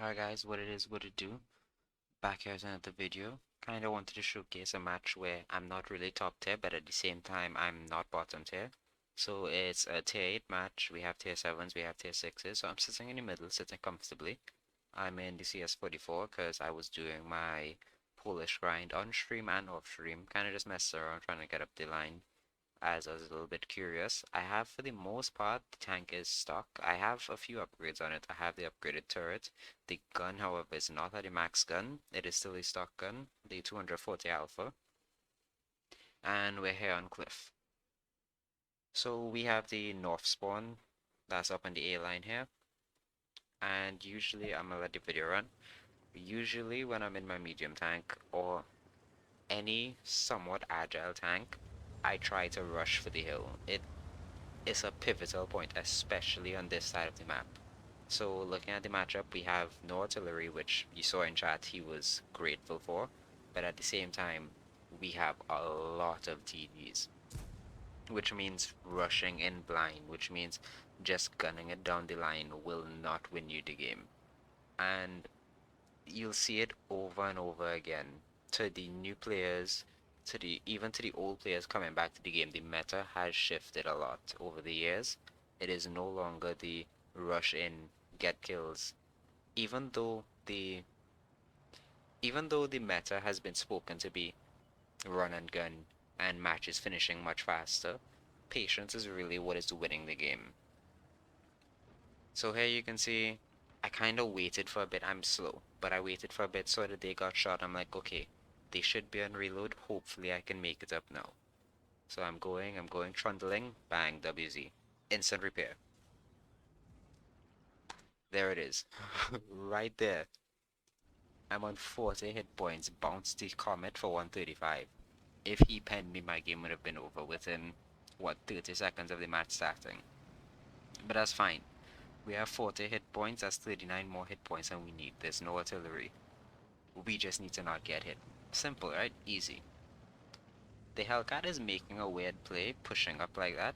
Alright guys, what it is, what it do. Back here with another video. Kinda wanted to showcase a match where I'm not really top tier, but at the same time I'm not bottom tier. So it's a tier 8 match. We have tier 7s, we have tier 6s. So I'm sitting in the middle, sitting comfortably. I'm in the CS44 because I was doing my Polish grind on stream and off stream. Kinda just messing around trying to get up the line as I was a little bit curious. I have, for the most part, the tank is stock. I have a few upgrades on it. I have the upgraded turret. The gun, however, is not a max gun. It is still a stock gun, the 240 Alpha. And we're here on Cliff. So we have the north spawn that's up on the A line here. And usually, I'm gonna let the video run. Usually, when I'm in my medium tank or any somewhat agile tank, I try to rush for the hill. It's a pivotal point, especially on this side of the map. So looking at the matchup, we have no artillery, which you saw in chat he was grateful for, but at the same time, we have a lot of TDs, which means rushing in blind, which means just gunning it down the line will not win you the game. And you'll see it over and over again to the new players, to the even to the old players coming back to the game. The meta has shifted a lot over the years. It is no longer the rush in, get kills. Even though the even though the meta has been spoken to be run and gun and matches finishing much faster, patience is really what is winning the game. So here you can see I kind of waited for a bit. I'm slow, but I waited for a bit so that they got shot. I'm like, okay, they should be on reload. Hopefully I can make it up now. So I'm going, trundling, bang, WZ. Instant repair. There it is. Right there. I'm on 40 hit points. Bounced the Comet for 135. If he penned me, my game would have been over within, what, 30 seconds of the match starting. But that's fine. We have 40 hit points, that's 39 more hit points than we need. There's no artillery. We just need to not get hit. Simple, right? Easy. The Hellcat is making a weird play, pushing up like that.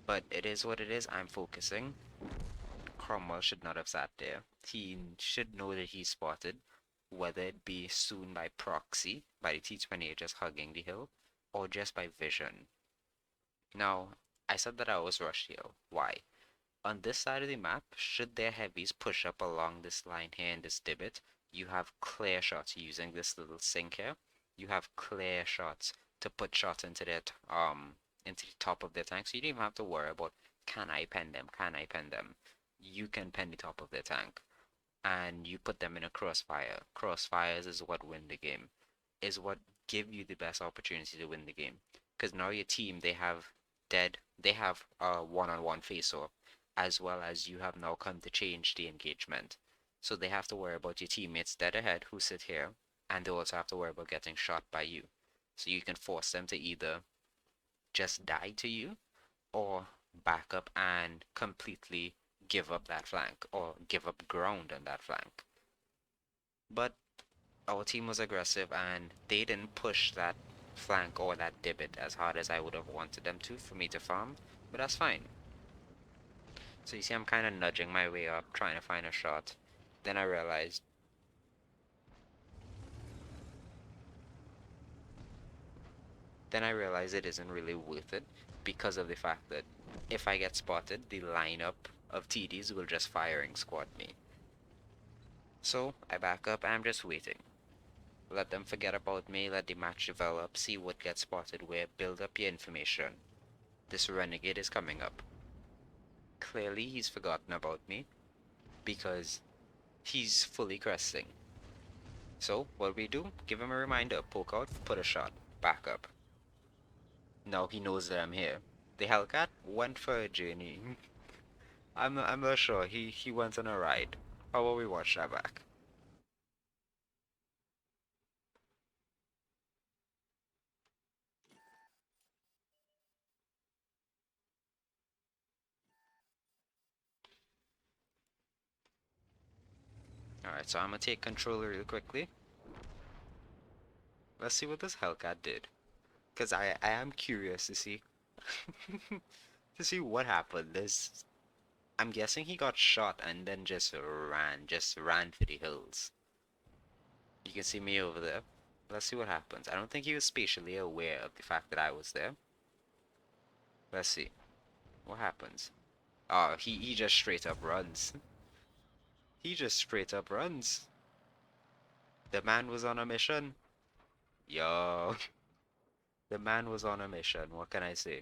But it is what it is. I'm focusing. Cromwell should not have sat there. He should know that he's spotted, whether it be soon by proxy, by the T-28 just hugging the hill, or just by vision. Now, I said that I was rush here. Why? On this side of the map, should their heavies push up along this line here in this divot, you have clear shots using this little sink here. You have clear shots to put shots into into the top of their tank. So you don't even have to worry about, can I pen them? Can I pen them? You can pen the top of their tank. And you put them in a crossfire. Crossfires is what win the game. Is what give you the best opportunity to win the game. Because now your team, they have a one-on-one face-off as well as you have now come to change the engagement. So they have to worry about your teammates dead ahead who sit here, and they also have to worry about getting shot by you. So you can force them to either just die to you or back up and completely give up that flank or give up ground on that flank. But our team was aggressive and they didn't push that flank or that divot as hard as I would have wanted them to for me to farm, but that's fine. So you see, I'm kind of nudging my way up, trying to find a shot. Then I realized, it isn't really worth it because of the fact that if I get spotted, the lineup of TDs will just firing squad me. So I back up, I'm just waiting. Let them forget about me, let the match develop, see what gets spotted where, build up your information. This renegade is coming up. Clearly he's forgotten about me because he's fully cresting. So what we do, give him a reminder, poke out, put a shot, back up. Now he knows that I'm here. The Hellcat went for a journey. I'm not sure. He went on a ride. How about we watch that back? Alright, so I'm gonna take control really quickly. Let's see what this Hellcat did. Cause I am curious to see to see what happened. I'm guessing he got shot and then just ran for the hills. You can see me over there. Let's see what happens. I don't think he was spatially aware of the fact that I was there. Let's see. What happens? Oh, he just straight up runs. He just straight up runs. The man was on a mission. Yo. The man was on a mission. What can I say?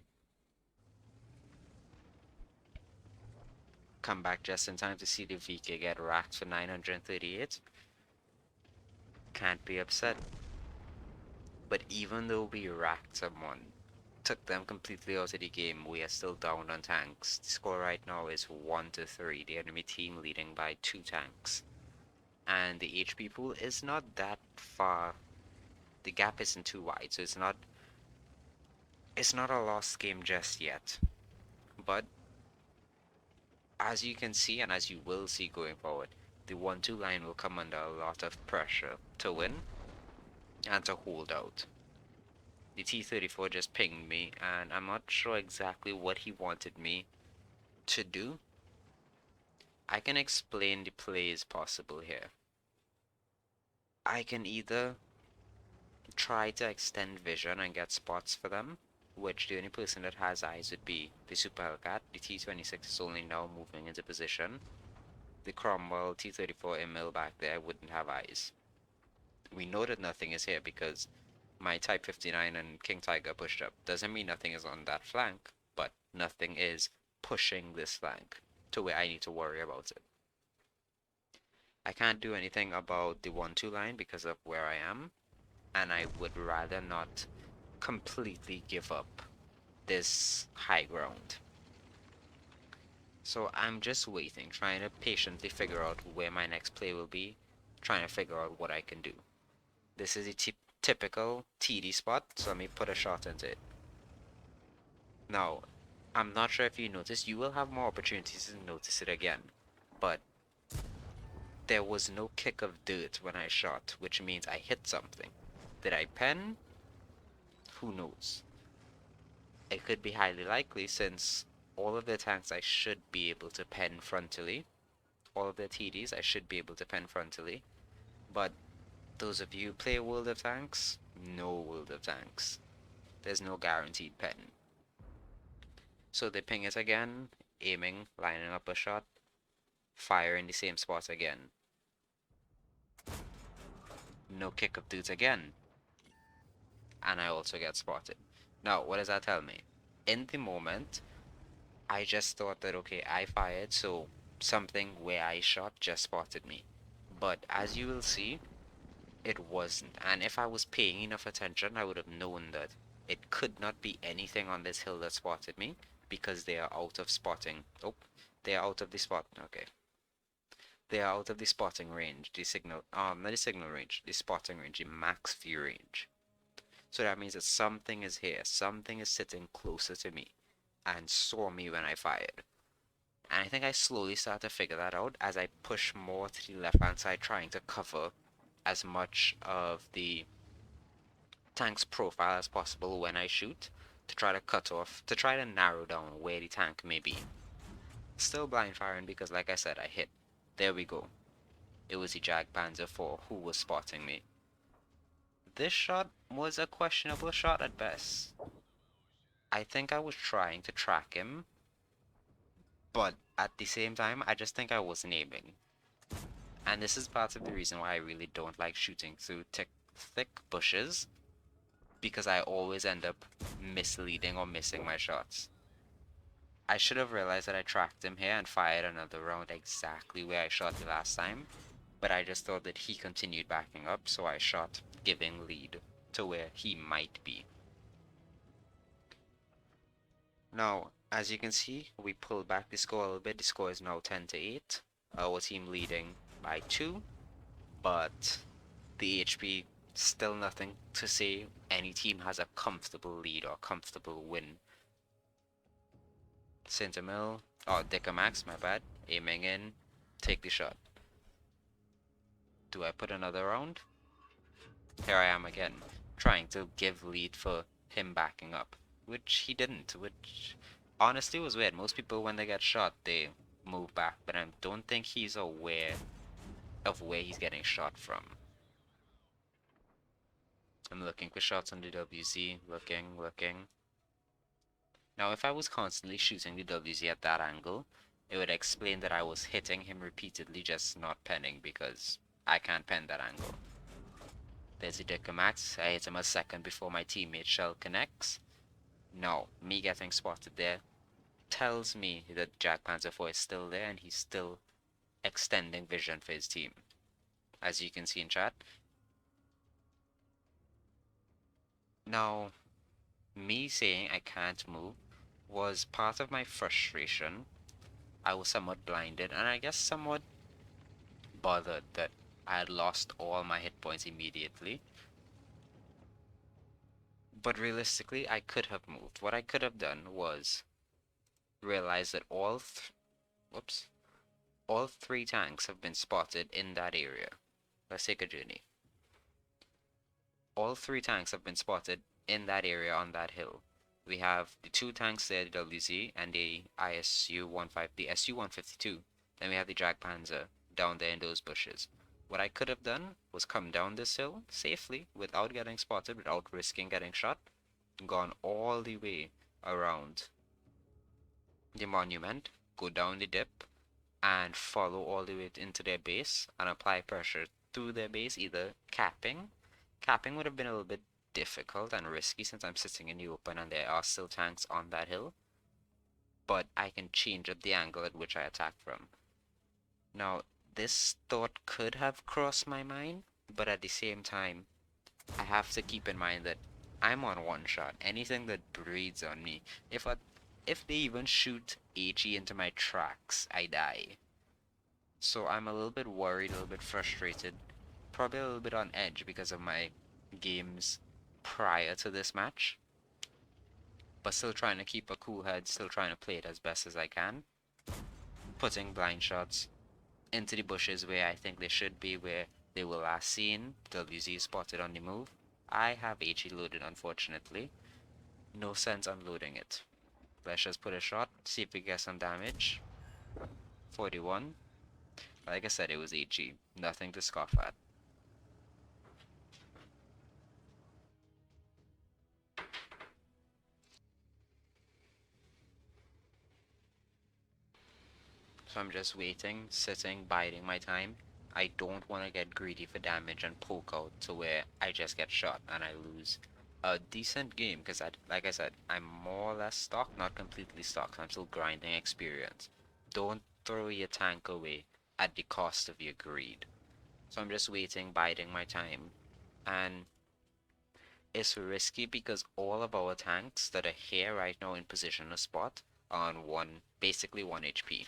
Come back just in time to see the VK get racked for 938. Can't be upset. But even though we racked someone, took them completely out of the game, we are still down on tanks. The score right now is 1-3. The enemy team leading by 2 tanks. And the HP pool is not that far. The gap isn't too wide, so it's not a lost game just yet. But as you can see, and as you will see going forward, the 1-2 line will come under a lot of pressure to win and to hold out. The T-34 just pinged me, and I'm not sure exactly what he wanted me to do. I can explain the plays possible here. I can either try to extend vision and get spots for them, which the only person that has eyes would be the Super Hellcat. The T-26 is only now moving into position. The Cromwell T-34 Emil back there wouldn't have eyes. We know that nothing is here because my Type 59 and King Tiger pushed up. Doesn't mean nothing is on that flank, but nothing is pushing this flank to where I need to worry about it. I can't do anything about the 1-2 line because of where I am, and I would rather not completely give up this high ground. So I'm just waiting, trying to patiently figure out where my next play will be, trying to figure out what I can do. This is a typical TD spot, so let me put a shot into it. Now, I'm not sure if you noticed, you will have more opportunities to notice it again, but there was no kick of dirt when I shot, which means I hit something. Did I pen? Who knows? It could be highly likely since all of the tanks I should be able to pen frontally. All of the TDs I should be able to pen frontally. But those of you who play World of Tanks, know World of Tanks. There's no guaranteed pen. So they ping it again, aiming, lining up a shot, fire in the same spot again. No kick of dudes again. And I also get spotted. Now, what does that tell me? In the moment, I just thought that, okay, I fired, so something where I shot just spotted me. But as you will see, it wasn't. And if I was paying enough attention, I would have known that it could not be anything on this hill that spotted me, because they are out of spotting. Oh, they are out of the spot. Okay. They are out of the spotting range, the signal, not the signal range, the spotting range, the max view range. So that means that something is here, something is sitting closer to me, and saw me when I fired. And I think I slowly start to figure that out as I push more to the left hand side, trying to cover as much of the tank's profile as possible when I shoot, to try to cut off, to try to narrow down where the tank may be. Still blind firing because, like I said, I hit. There we go. It was the Jagdpanzer IV who was spotting me. This shot was a questionable shot at best. I think I was trying to track him, but at the same time, I just think I wasn't aiming. And this is part of the reason why I really don't like shooting through thick bushes, because I always end up misleading or missing my shots. I should have realized that I tracked him here and fired another round exactly where I shot the last time, but I just thought that he continued backing up, so I shot giving lead to where he might be. Now, as you can see, we pulled back the score a little bit. The score is now 10-8. Our team leading by 2, but the HP still nothing to say any team has a comfortable lead or comfortable win. Centimil, oh, Decamax, my bad, aiming in, take the shot. Do I put another round? Here I am again, trying to give lead for him backing up, which he didn't, which honestly was weird. Most people, when they get shot, they move back, but I don't think he's aware of where he's getting shot from. I'm looking for shots on the WZ, looking. Now, if I was constantly shooting the WZ at that angle, it would explain that I was hitting him repeatedly, just not penning, because I can't pen that angle. There's a Dickomax. I hit him a second before my teammate shell connects. No, me getting spotted there tells me that Jagdpanzer 4 is still there and he's still extending vision for his team. As you can see in chat. Now, me saying I can't move was part of my frustration. I was somewhat blinded and I guess somewhat bothered that I had lost all my hit points immediately. But realistically, I could have moved. What I could have done was realize that all three tanks have been spotted in that area. Let's take a journey. All three tanks have been spotted in that area on that hill. We have the two tanks there, the WZ and the ISU-15, the SU-152. Then we have the Jagdpanzer down there in those bushes. What I could have done was come down this hill safely without getting spotted, without risking getting shot, gone all the way around the monument, go down the dip, and follow all the way into their base and apply pressure through their base, either capping. Capping would have been a little bit difficult and risky since I'm sitting in the open and there are still tanks on that hill, but I can change up the angle at which I attack from. Now, this thought could have crossed my mind, but at the same time, I have to keep in mind that I'm on one shot. Anything that breathes on me, if they even shoot HE into my tracks, I die. So I'm a little bit worried, a little bit frustrated, probably a little bit on edge because of my games prior to this match. But still trying to keep a cool head, still trying to play it as best as I can. Putting blind shots into the bushes where I think they should be, where they were last seen. WZ spotted on the move. I have HE loaded, unfortunately. No sense unloading it. Let's just put a shot, see if we get some damage. 41. Like I said, it was HE. Nothing to scoff at. So I'm just waiting, sitting, biding my time. I don't want to get greedy for damage and poke out to where I just get shot and I lose a decent game because, like I said, I'm more or less stocked, not completely stocked. So I'm still grinding experience. Don't throw your tank away at the cost of your greed. So I'm just waiting, biding my time. And it's risky because all of our tanks that are here right now in position to spot are on basically 1 HP.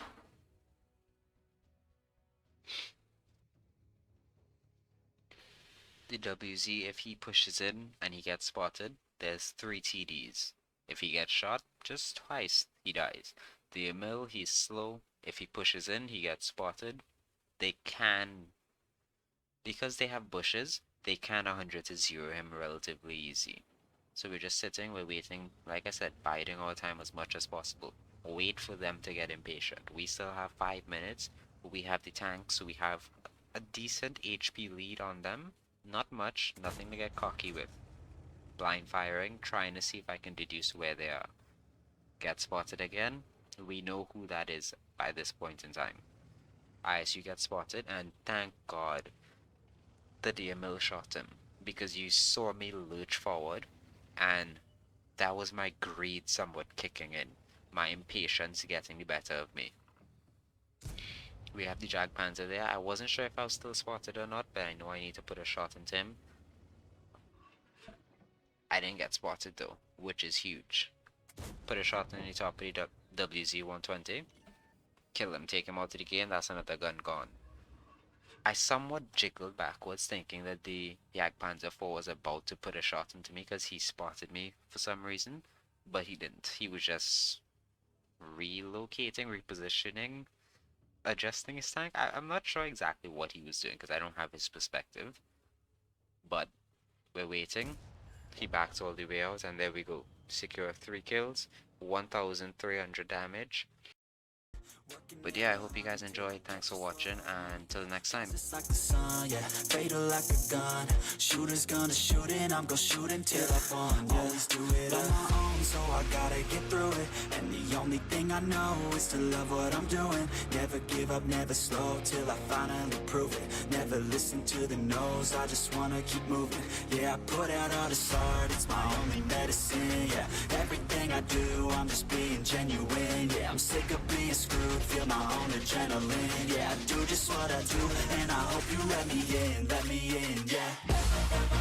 The WZ, if he pushes in and he gets spotted, there's 3 TDs. If he gets shot, just twice, he dies. The Emil, he's slow. If he pushes in, he gets spotted. They can, because they have bushes, they can 100 to 0 him relatively easy. So we're just sitting, we're waiting, like I said, biding our time as much as possible. Wait for them to get impatient. We still have 5 minutes. We have the tanks, so we have a decent HP lead on them. Not much, nothing to get cocky with. Blind firing, trying to see if I can deduce where they are. Get spotted again. We know who that is by this point in time. ISU gets spotted, and thank God the DML shot him, because you saw me lurch forward, and that was my greed somewhat kicking in. My impatience getting the better of me. We have the Jagdpanzer there. I wasn't sure if I was still spotted or not, but I know I need to put a shot into him. I didn't get spotted though, which is huge. Put a shot in the top of the WZ-120. Kill him, take him out of the game, that's another gun gone. I somewhat jiggled backwards thinking that the Jagdpanzer 4 was about to put a shot into me because he spotted me for some reason, but he didn't. He was just relocating, repositioning, adjusting his tank. I'm not sure exactly what he was doing because I don't have his perspective, but we're waiting. He backs all the way out, and there we go. Secure 3 kills, 1,300 damage. But yeah, I hope you guys enjoyed. Thanks for watching, and till next time. Just like the sun, yeah, fatal like a gun. Shooters gonna shoot and I'm gonna shoot until I fall. Always do it on my own, so I gotta get through it. And the only thing I know is to love what I'm doing. Never give up, never slow, till I finally prove it. Never listen to the no's, I just wanna keep moving. Yeah, I put out all this art, it's my only medicine. Yeah, everything I do, I'm just being genuine. Yeah, I'm sick of being screwed, feel my own adrenaline. Yeah, I do just what I do, and I hope you let me in, yeah.